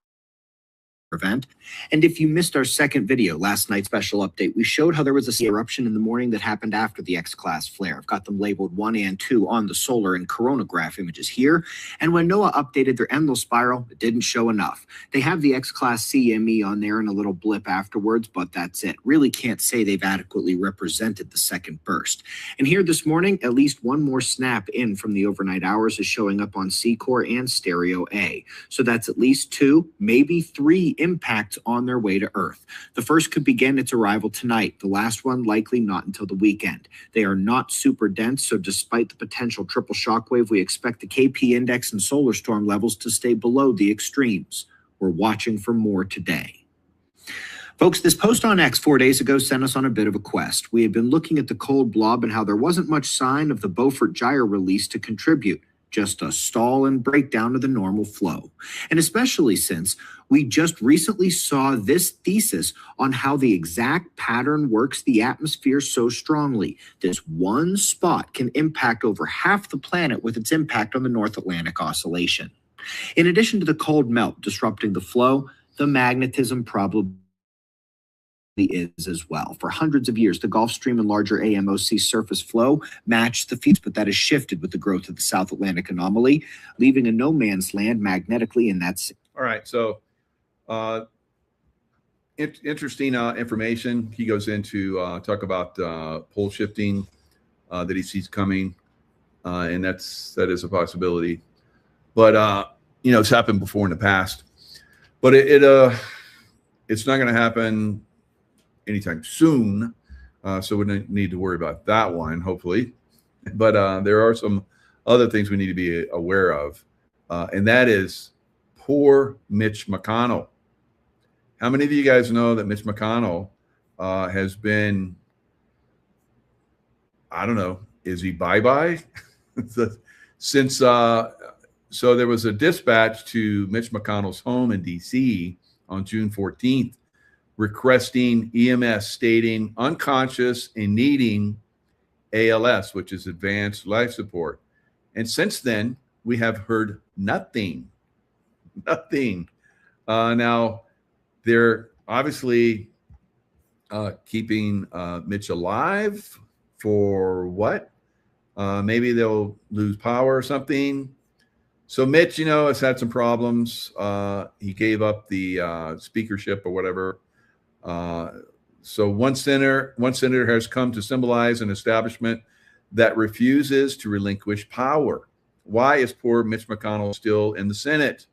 event. And if you missed our second video, last night's special update, we showed how there was a eruption in the morning that happened after the X-class flare. I've got them labeled 1 and 2 on the solar and coronagraph images here. And when NOAA updated their Enlil spiral, it didn't show enough. They have the X-class CME on there and a little blip afterwards, but that's it. Really can't say they've adequately represented the second burst. And here this morning, at least one more snap in from the overnight hours is showing up on C-Core and Stereo A. So that's at least 2, maybe 3 impacts on their way to Earth. The first could begin its arrival tonight, the last one likely not until the weekend. They are not super dense, so despite the potential triple shockwave, we expect the KP index and solar storm levels to stay below the extremes. We're watching for more today. Folks, this post on X 4 days ago sent us on a bit of a quest. We had been looking at the cold blob and how there wasn't much sign of the Beaufort gyre release to contribute. Just a stall and breakdown of the normal flow. And especially since we just recently saw this thesis on how the exact pattern works the atmosphere so strongly. This one spot can impact over half the planet with its impact on the North Atlantic Oscillation. In addition to the cold melt disrupting the flow, the magnetism probably is as well. For hundreds of years, the Gulf Stream and larger AMOC surface flow matched the feeds, but that has shifted with the growth of the South Atlantic anomaly, leaving a no man's land magnetically in that. All right, so interesting information. He goes into talk about pole shifting that he sees coming, and that is a possibility. But you know, it's happened before in the past, but it's not going to happen anytime soon, so we don't need to worry about that one, hopefully. But there are some other things we need to be aware of, and that is poor Mitch McConnell. How many of you guys know that Mitch McConnell has been, I don't know, is he bye-bye? Since, so there was a dispatch to Mitch McConnell's home in D.C. on June 14th, requesting EMS stating unconscious and needing ALS, which is advanced life support. And since then, we have heard nothing. Now, they're obviously keeping Mitch alive for what? Maybe they'll lose power or something. So Mitch, you know, has had some problems. He gave up the speakership or whatever. So one senator has come to symbolize an establishment that refuses to relinquish power. Why is poor Mitch McConnell still in the Senate?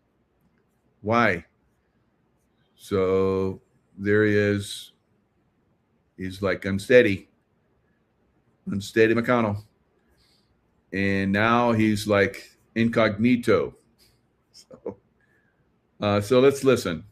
Why? So there he is. He's like unsteady McConnell. And now he's like incognito. So let's listen.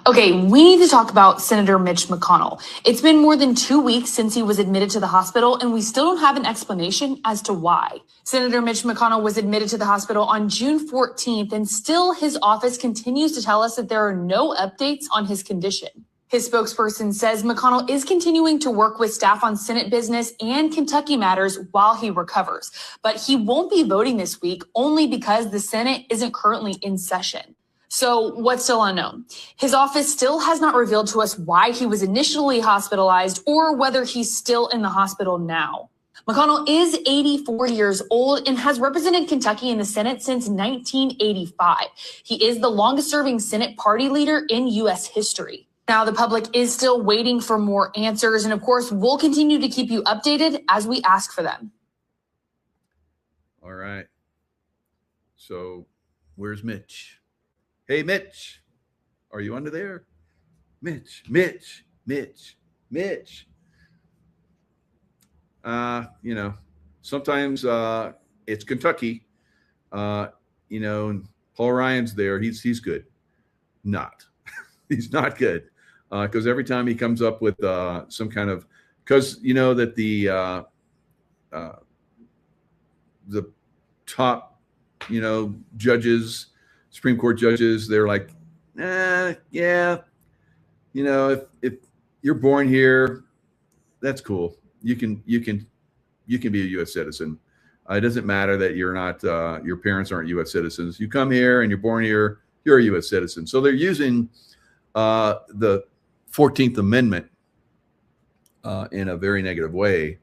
Okay, we need to talk about Senator Mitch McConnell. It's been more than 2 weeks since he was admitted to the hospital, and we still don't have an explanation as to why. Senator Mitch McConnell was admitted to the hospital on June 14th, and still his office continues to tell us that there are no updates on his condition. His spokesperson says McConnell is continuing to work with staff on Senate business and Kentucky matters while he recovers, but he won't be voting this week only because the Senate isn't currently in session. So what's still unknown? His office still has not revealed to us why he was initially hospitalized or whether he's still in the hospital now. McConnell is 84 years old and has represented Kentucky in the Senate since 1985. He is the longest serving Senate party leader in U.S. history. Now, the public is still waiting for more answers. And of course, we'll continue to keep you updated as we ask for them. All right. So where's Mitch? Hey, Mitch, are you under there? Mitch. You know, sometimes it's Kentucky, you know, and Paul Ryan's there. He's good. Not. He's not good because every time he comes up with some kind of, because you know that the top, you know, judges, Supreme Court judges, they're like, yeah, you know, if you're born here, that's cool. You can be a U.S. citizen. It doesn't matter that you're not, your parents aren't U.S. citizens. You come here and you're born here, you're a U.S. citizen. So they're using the 14th Amendment in a very negative way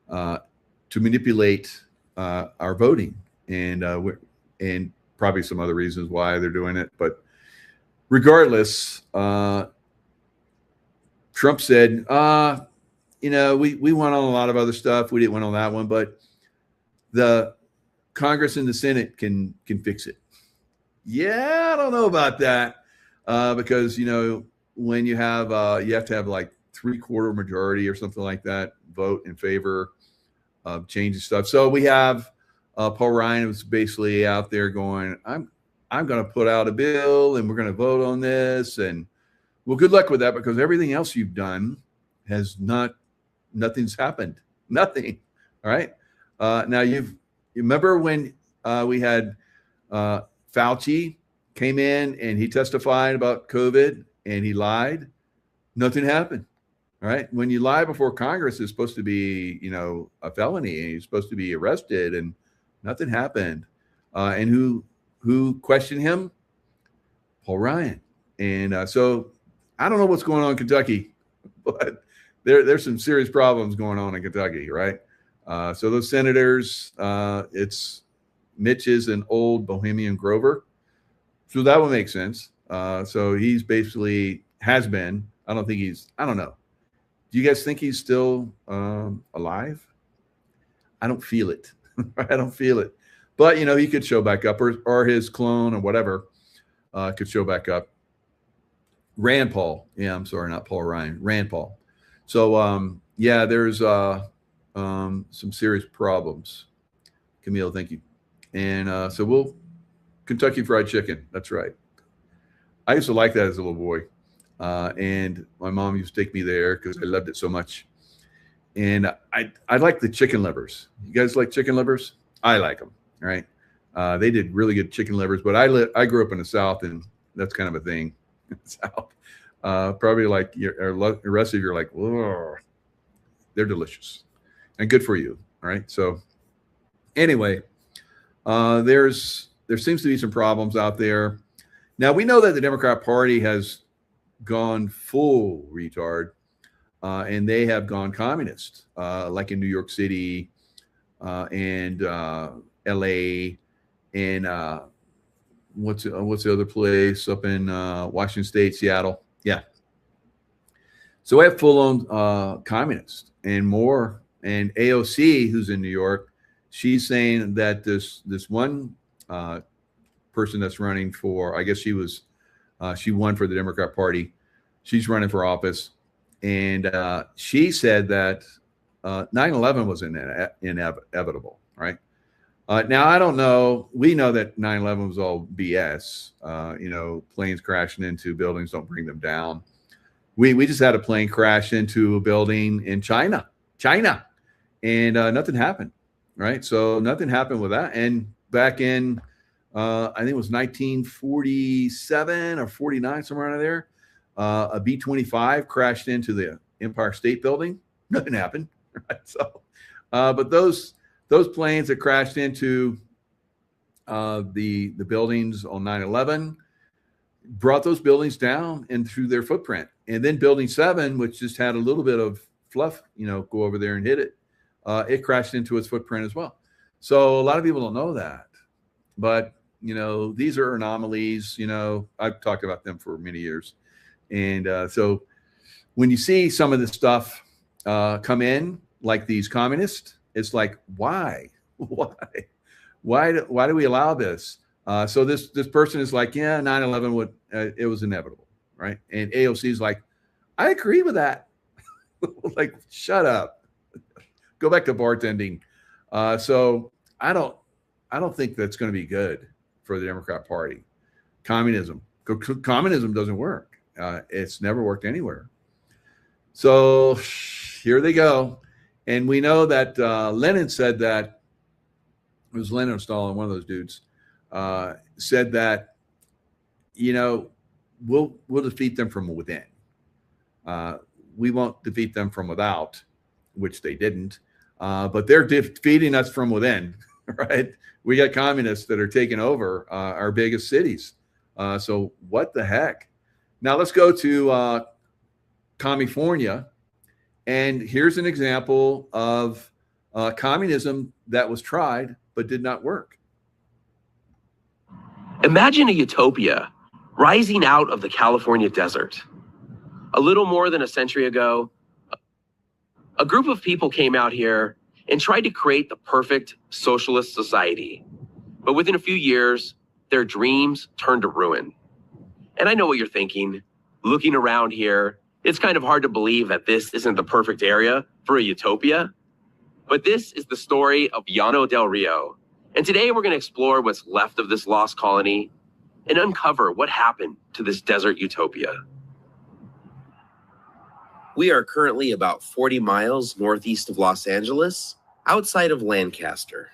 to manipulate our voting, and probably some other reasons why they're doing it. But regardless, Trump said, you know, we went on a lot of other stuff. We didn't win on that one, but the Congress and the Senate can fix it. Yeah, I don't know about that because, you know, when you have to have like 3/4 majority or something like that vote in favor of changing stuff. So we have Paul Ryan was basically out there going, I'm going to put out a bill and we're going to vote on this. And well, good luck with that, because everything else you've done has nothing's happened. Nothing. All right. Now you remember when we had Fauci came in and he testified about COVID and he lied. Nothing happened. All right. When you lie before Congress, it's supposed to be, you know, a felony, and you're supposed to be arrested, and nothing happened. And who questioned him? Paul Ryan. And so I don't know what's going on in Kentucky, but there's some serious problems going on in Kentucky, right? So those senators, it's Mitch is an old Bohemian Grover. So that would make sense. So he's basically has been. I don't know. Do you guys think he's still alive? I don't feel it. I don't feel it. But, you know, he could show back up, or his clone or whatever could show back up. Rand Paul. Yeah, I'm sorry, not Paul Ryan. Rand Paul. So, yeah, there's some serious problems. Camille, thank you. And so Kentucky Fried Chicken. That's right. I used to like that as a little boy. And my mom used to take me there because I loved it so much. And I like the chicken livers. You guys like chicken livers? I like them, right? They did really good chicken livers, but I grew up in the South, and that's kind of a thing. South. Probably like the rest of you are like, whoa, they're delicious and good for you, right? So anyway, there seems to be some problems out there. Now, we know that the Democrat Party has gone full retard, and they have gone communist, like in New York City and LA, and what's the other place up in Washington State, Seattle? Yeah. So we have full-on communists and more. And AOC, who's in New York, she's saying that this one person that's running for, I guess she won for the Democrat Party. She's running for office. And she said that 9/11 was inevitable, right? Now, I don't know. We know that 9/11 was all BS. You know, planes crashing into buildings don't bring them down. We just had a plane crash into a building in China, and nothing happened, right? So nothing happened with that. And back in, I think it was 1947 or 49, somewhere around there, a B-25 crashed into the Empire State Building. Nothing happened, right? So, but those planes that crashed into the buildings on 9/11 brought those buildings down and through their footprint. And then Building 7, which just had a little bit of fluff, you know, go over there and hit it, it crashed into its footprint as well. So a lot of people don't know that. But, you know, these are anomalies. You know, I've talked about them for many years. And so when you see some of this stuff come in, like these communists, it's like, why do we allow this? So this person is like, yeah, 9/11 it was inevitable, right? And AOC is like, I agree with that. Like, shut up, go back to bartending. So I don't think that's going to be good for the Democrat Party. Communism doesn't work. It's never worked anywhere. So here they go. And we know that Lenin said that, it was Lenin or Stalin, one of those dudes, said that, you know, we'll defeat them from within. We won't defeat them from without, which they didn't. But they're defeating us from within, right? We got communists that are taking over our biggest cities. So what the heck? Now let's go to California. And here's an example of communism that was tried but did not work. Imagine a utopia rising out of the California desert. A little more than a century ago, a group of people came out here and tried to create the perfect socialist society. But within a few years, their dreams turned to ruin. And I know what you're thinking. Looking around here, it's kind of hard to believe that this isn't the perfect area for a utopia. But this is the story of Llano del Rio. And today we're going to explore what's left of this lost colony and uncover what happened to this desert utopia. We are currently about 40 miles northeast of Los Angeles, outside of Lancaster.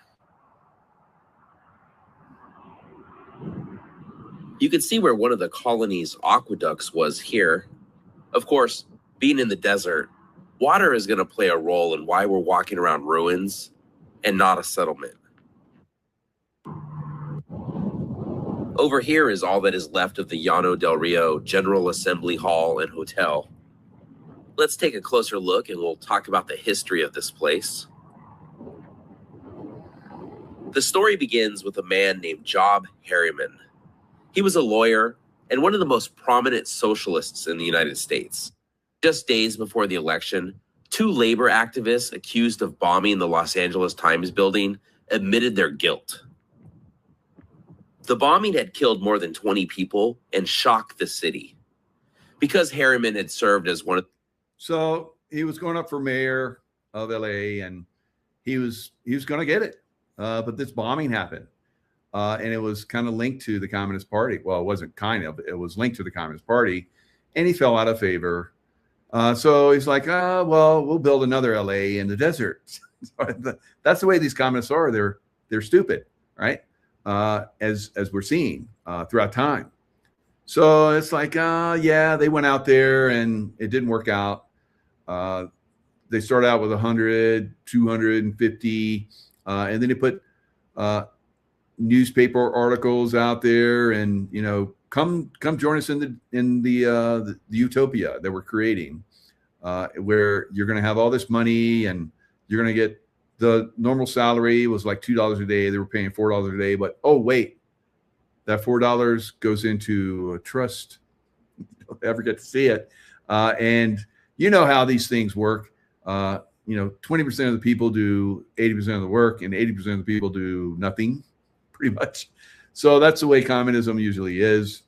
You can see where one of the colony's aqueducts was here. Of course, being in the desert, water is going to play a role in why we're walking around ruins and not a settlement. Over here is all that is left of the Llano del Rio General Assembly Hall and Hotel. Let's take a closer look and we'll talk about the history of this place. The story begins with a man named Job Harriman. He was a lawyer and one of the most prominent socialists in the United States. Just days before the election, 2 labor activists accused of bombing the Los Angeles Times building admitted their guilt. The bombing had killed more than 20 people and shocked the city. Because Harriman had served as one of... So he was going up for mayor of LA and he was going to get it. But this bombing happened. And it was kind of linked to the Communist Party. Well, it wasn't kind of, it was linked to the Communist Party. And he fell out of favor. So he's like, well, we'll build another LA in the desert. That's the way these communists are. They're stupid, right? As we're seeing throughout time. So it's like, yeah, they went out there and it didn't work out. They started out with 100, 250, and then they put newspaper articles out there, and you know, come join us in the utopia that we're creating, where you're going to have all this money and you're going to get the normal salary was like $2 a day. They were paying $4 a day, but oh wait, that $4 goes into a trust. You don't ever get to see it, and you know how these things work. You know, 20% of the people do 80% of the work, and 80% of the people do nothing, pretty much. So that's the way communism usually is.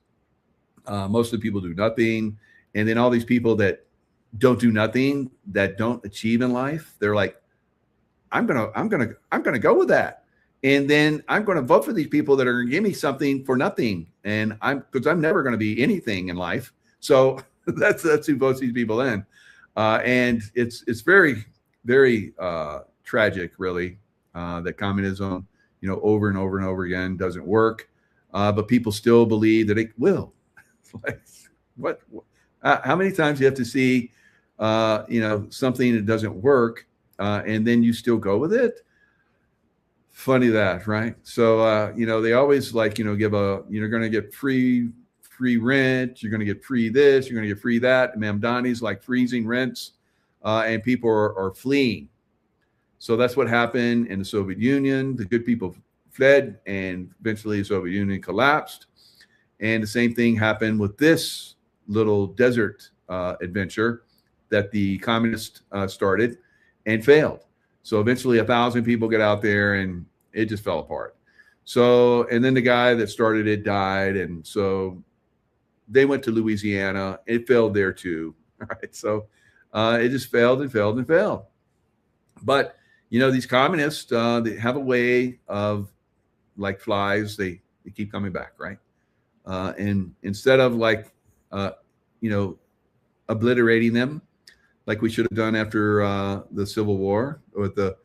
Most of the people do nothing, and then all these people that don't do nothing, that don't achieve in life, they're like, I'm gonna go with that, and then I'm gonna vote for these people that are gonna give me something for nothing, and because I'm never gonna be anything in life. So that's who votes these people in, and it's very, very tragic, really, that communism, you know, over and over and over again doesn't work, but people still believe that it will. Like, what? How many times do you have to see, you know, something that doesn't work, and then you still go with it? Funny that, right? So, you know, they always like, you know, you're going to get free rent. You're going to get free this. You're going to get free that. Mamdani's like freezing rents, and people are fleeing. So that's what happened in the Soviet Union. The good people fled, and eventually the Soviet Union collapsed. And the same thing happened with this little desert adventure that the communists started and failed. So eventually 1,000 people get out there and it just fell apart. So, and then the guy that started it died. And so they went to Louisiana. It failed there too. All right. So it just failed and failed and failed. But, you know, these communists, they have a way of, like flies, they keep coming back, right? And instead of like obliterating them like we should have done after the Civil War with the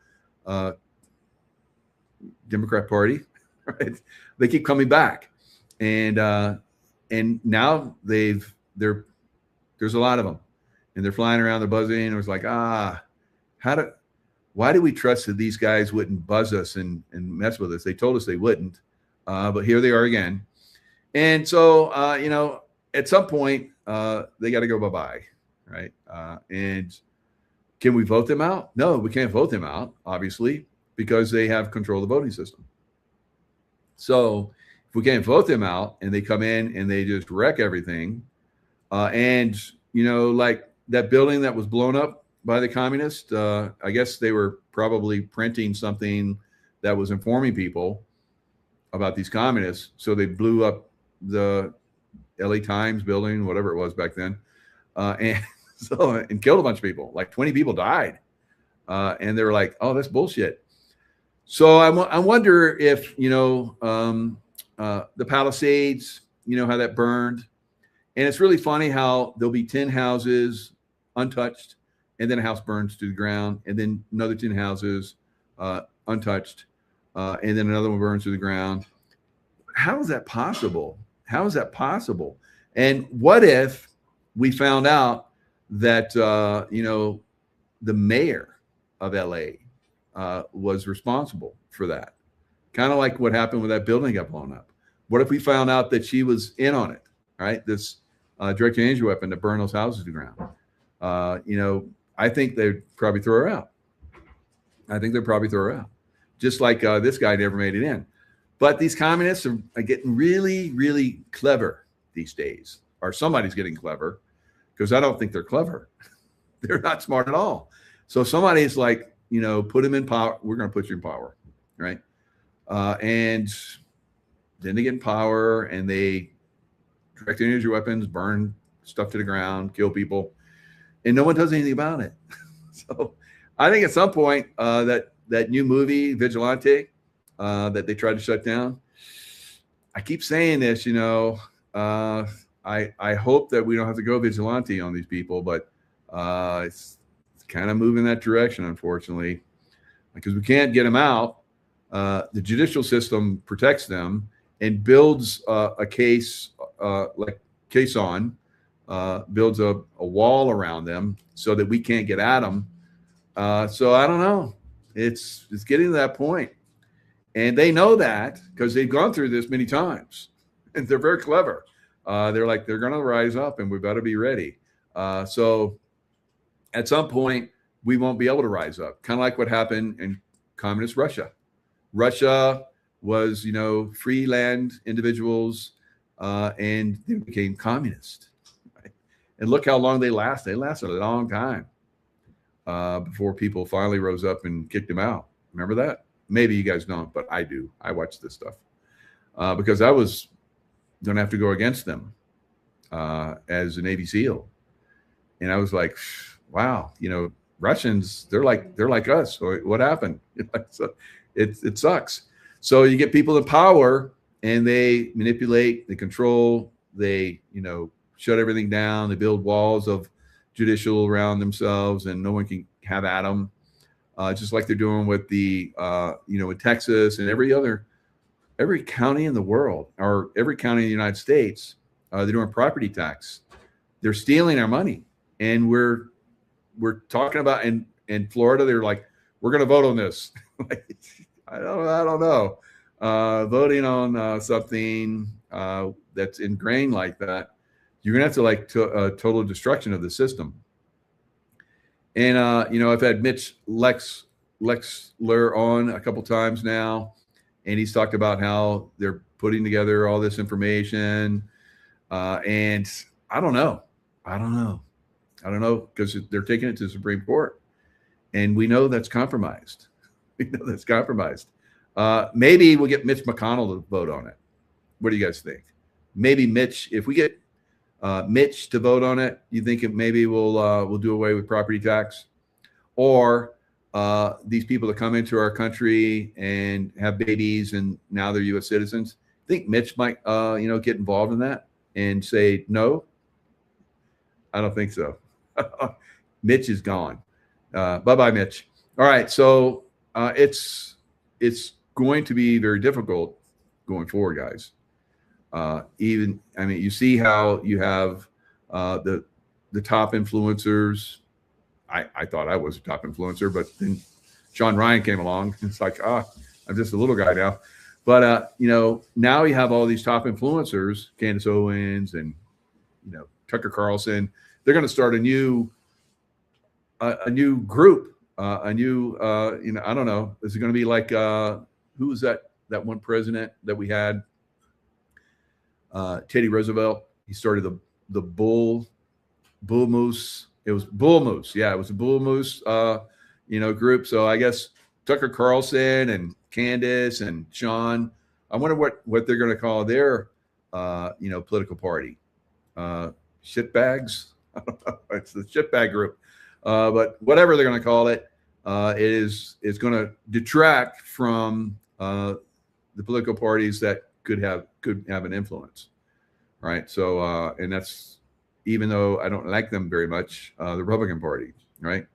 Democrat Party, right? They keep coming back, and now there's a lot of them, and they're flying around, they're buzzing. It was like, why do we trust that these guys wouldn't buzz us and mess with us? They told us they wouldn't, but here they are again. And so, at some point, they got to go bye-bye, right? And can we vote them out? No, we can't vote them out, obviously, because they have control of the voting system. So if we can't vote them out and they come in and they just wreck everything, and, like that building that was blown up by the communists, I guess they were probably printing something that was informing people about these communists. So they blew up the LA Times building, whatever it was back then, and killed a bunch of people. Like 20 people died, and they were like, "Oh, that's bullshit." So I wonder if the Palisades, how that burned, and it's really funny how there'll be 10 houses untouched, and then a house burns to the ground, and then another 10 houses untouched, and then another one burns to the ground. How is that possible? How is that possible? And what if we found out that, the mayor of LA was responsible for that? Kind of like what happened when that building got blown up. What if we found out that she was in on it, right? This direct energy weapon that burned those houses to the ground. I think they'd probably throw her out. Just like this guy never made it in. But these communists are getting really, really clever these days, or somebody's getting clever, because I don't think they're clever. They're not smart at all. So somebody's like, put them in power. We're going to put you in power, right? And then they get in power and they direct energy weapons, burn stuff to the ground, kill people, and no one does anything about it. So I think at some point that new movie, Vigilante, that they tried to shut down, I keep saying this, I hope that we don't have to go vigilante on these people, but it's kind of moving that direction, unfortunately, because we can't get them out. The judicial system protects them and builds a case like Cason, builds a wall around them so that we can't get at them. So I don't know. It's getting to that point. And they know that because they've gone through this many times. And they're very clever. They're going to rise up and we better be ready. So at some point, we won't be able to rise up. Kind of like what happened in communist Russia. Russia was, free land individuals, and they became communist. Right? And look how long they lasted. They lasted a long time before people finally rose up and kicked them out. Remember that? Maybe you guys don't, but I do. I watch this stuff because I was going to have to go against them as a Navy SEAL. And I was like, wow, Russians, they're like us. So what happened? So it sucks. So you get people in power and they manipulate, they control, they, shut everything down. They build walls of judicial around themselves and no one can have at them. Just like they're doing with the, in Texas and every county in the world or every county in the United States, they're doing property tax. They're stealing our money. And we're talking about in Florida, they're like, we're going to vote on this. I don't know. Voting on something that's ingrained like that, you're going to have to total destruction of the system. And, I've had Mitch Lexler on a couple times now, and he's talked about how they're putting together all this information. And I don't know because they're taking it to the Supreme Court, and we know that's compromised. Maybe we'll get Mitch McConnell to vote on it. What do you guys think? Maybe Mitch, if we get Mitch to vote on it, you think maybe we'll do away with property tax, or these people that come into our country and have babies and now they're U.S. citizens. I think Mitch might, get involved in that and say no. I don't think so. Mitch is gone. Bye-bye, Mitch. All right, so it's going to be very difficult going forward, guys. Even, I mean, you see how you have the top influencers. I thought I was a top influencer, but then Shawn Ryan came along. It's like, I'm just a little guy now. But you know, now you have all these top influencers, Candace Owens and Tucker Carlson. They're going to start a new group, I don't know. Is it going to be like who was that one president that we had? Teddy Roosevelt. He started the Bull Moose. It was Bull Moose. Yeah, it was a Bull Moose group. So I guess Tucker Carlson and Candace and Shawn. I wonder what they're going to call their political party. Shitbags. I don't know. It's the shitbag group. But whatever they're going to call it, is going to detract from the political parties that could have an influence, right? So and that's, even though I don't like them very much, the Republican Party, right?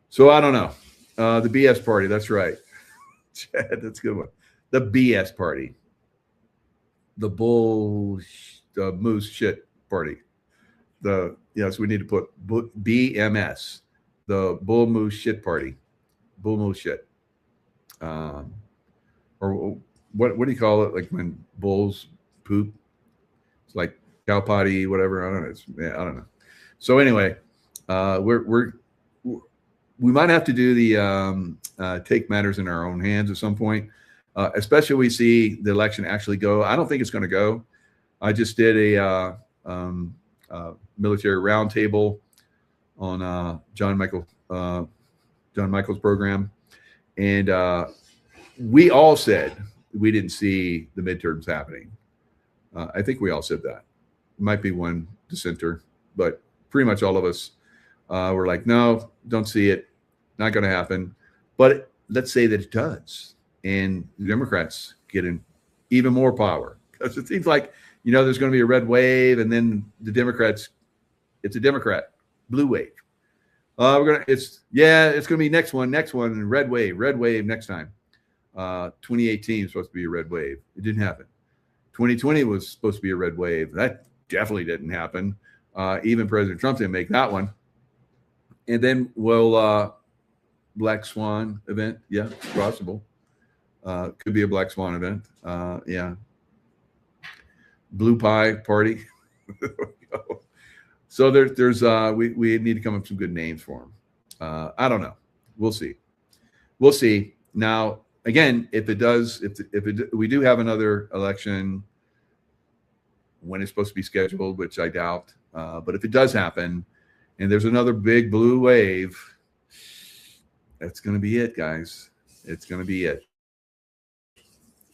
So I don't know. The BS Party, that's right. Chad, that's a good one. The BS Party. The Moose Shit Party. Yes, we need to put BMS. The Bull Moose Shit Party. Bull Moose Shit. Or what do you call it? Like when bulls poop? It's like cow potty, whatever. I don't know. I don't know. So anyway, we might have to do the take matters in our own hands at some point, especially we see the election actually go. I don't think it's going to go. I just did a military roundtable on John Michael's program, and we all said we didn't see the midterms happening. I think we all said that. Might be one dissenter, but pretty much all of us were like, no, don't see it. Not going to happen. But let's say that it does. And the Democrats get in even more power. Because it seems like, there's going to be a red wave, and then the Democrats, it's a Democrat blue wave. It's going to be next one, and red wave next time. 2018 was supposed to be a red wave. It didn't happen. 2020 was supposed to be a red wave. That definitely didn't happen. Even President Trump didn't make that one. And then, Black Swan event. Yeah, it's possible. Could be a Black Swan event. Yeah. Blue Pie Party. So there's we need to come up with some good names for them. I don't know. We'll see. Now, again, if we do have another election when it's supposed to be scheduled, which I doubt, but if it does happen, and there's another big blue wave, that's going to be it, guys. It's going to be it.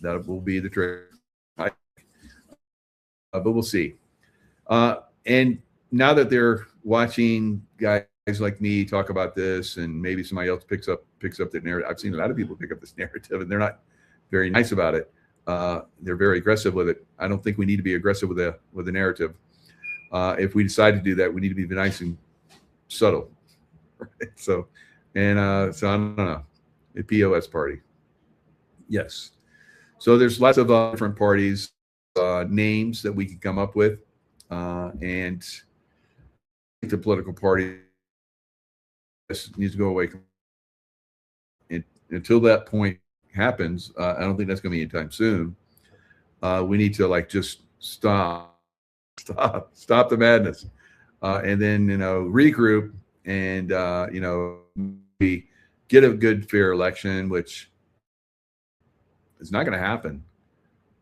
That will be the trick. But we'll see. And now that they're watching guys like me talk about this, and maybe somebody else picks up the narrative. I've seen a lot of people pick up this narrative, and they're not very nice about it. They're very aggressive with it. I don't think we need to be aggressive with the narrative. If we decide to do that, we need to be nice and subtle. Right? So I don't know. A POS party. Yes. So there's lots of different parties, names that we can come up with, and the political party needs to go away. Until that point happens, I don't think that's going to be anytime soon. We need to just stop the madness, and then regroup and we get a good fair election, which is not going to happen.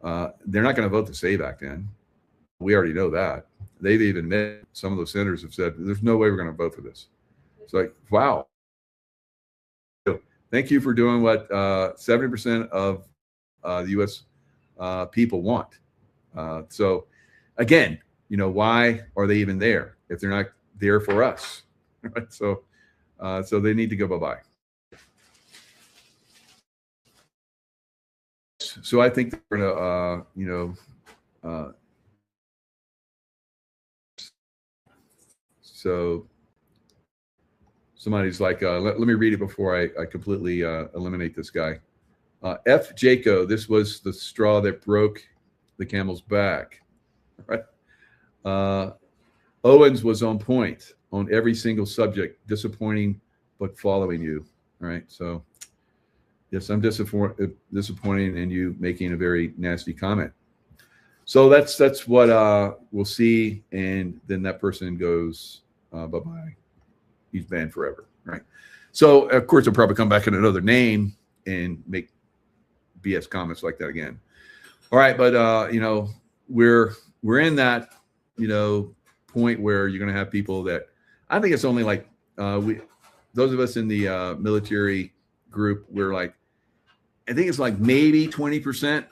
They're not going to vote the SAVE Act in. We already know that. They've even admitted, some of those senators have said, there's no way we're going to vote for this. It's like, wow. Thank you for doing what 70% of the U.S. People want. So again, why are they even there if they're not there for us? Right? So they need to go bye-bye. So I think they're going to, So somebody's like, let me read it before I completely eliminate this guy. F. Jaco, this was the straw that broke the camel's back. Right? Owens was on point on every single subject, disappointing but following you. All right, so yes, I'm disappointed in you making a very nasty comment. So that's what we'll see, and then that person goes bye-bye. He's banned forever, right? So of course he'll probably come back in another name and make BS comments like that again. All right, but you know, we're in that, you know, point where you're going to have people that I think it's only like those of us in the military group, we're like, I think it's like maybe 20%,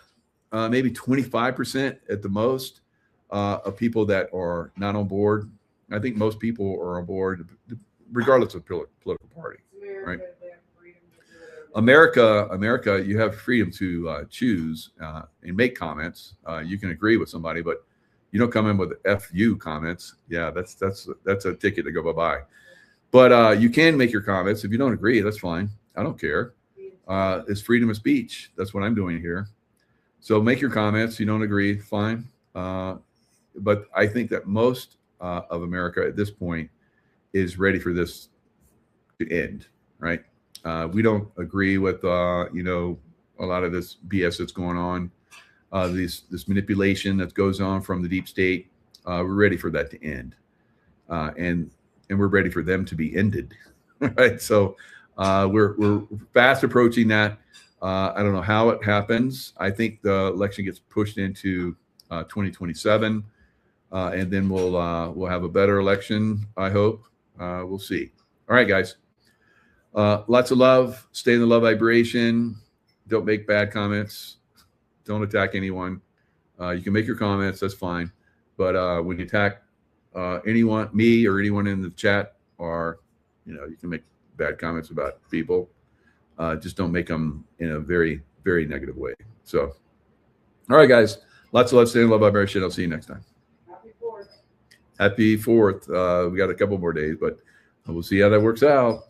maybe 25% at the most of people that are not on board. I think most people are on board, regardless of political party, right? America, you have freedom to choose and make comments. You can agree with somebody, but you don't come in with FU comments. Yeah, that's a ticket to go bye-bye. But you can make your comments. If you don't agree, that's fine. I don't care. It's freedom of speech. That's what I'm doing here. So make your comments. You don't agree, fine. But I think that most of America at this point is ready for this to end, right? We don't agree with, you know, a lot of this BS that's going on. This manipulation that goes on from the deep state. We're ready for that to end, and we're ready for them to be ended, right? So we're fast approaching that. I don't know how it happens. I think the election gets pushed into 2027, and then we'll have a better election. I hope. We'll see. All right, guys. Lots of love. Stay in the love vibration. Don't make bad comments. Don't attack anyone. You can make your comments. That's fine. But when you attack anyone, me or anyone in the chat, or, you know, you can make bad comments about people. Just don't make them in a very, very negative way. So, all right, guys. Lots of love. Stay in love vibration. I'll see you next time. Happy 4th. Happy 4th. We got a couple more days, but we'll see how that works out.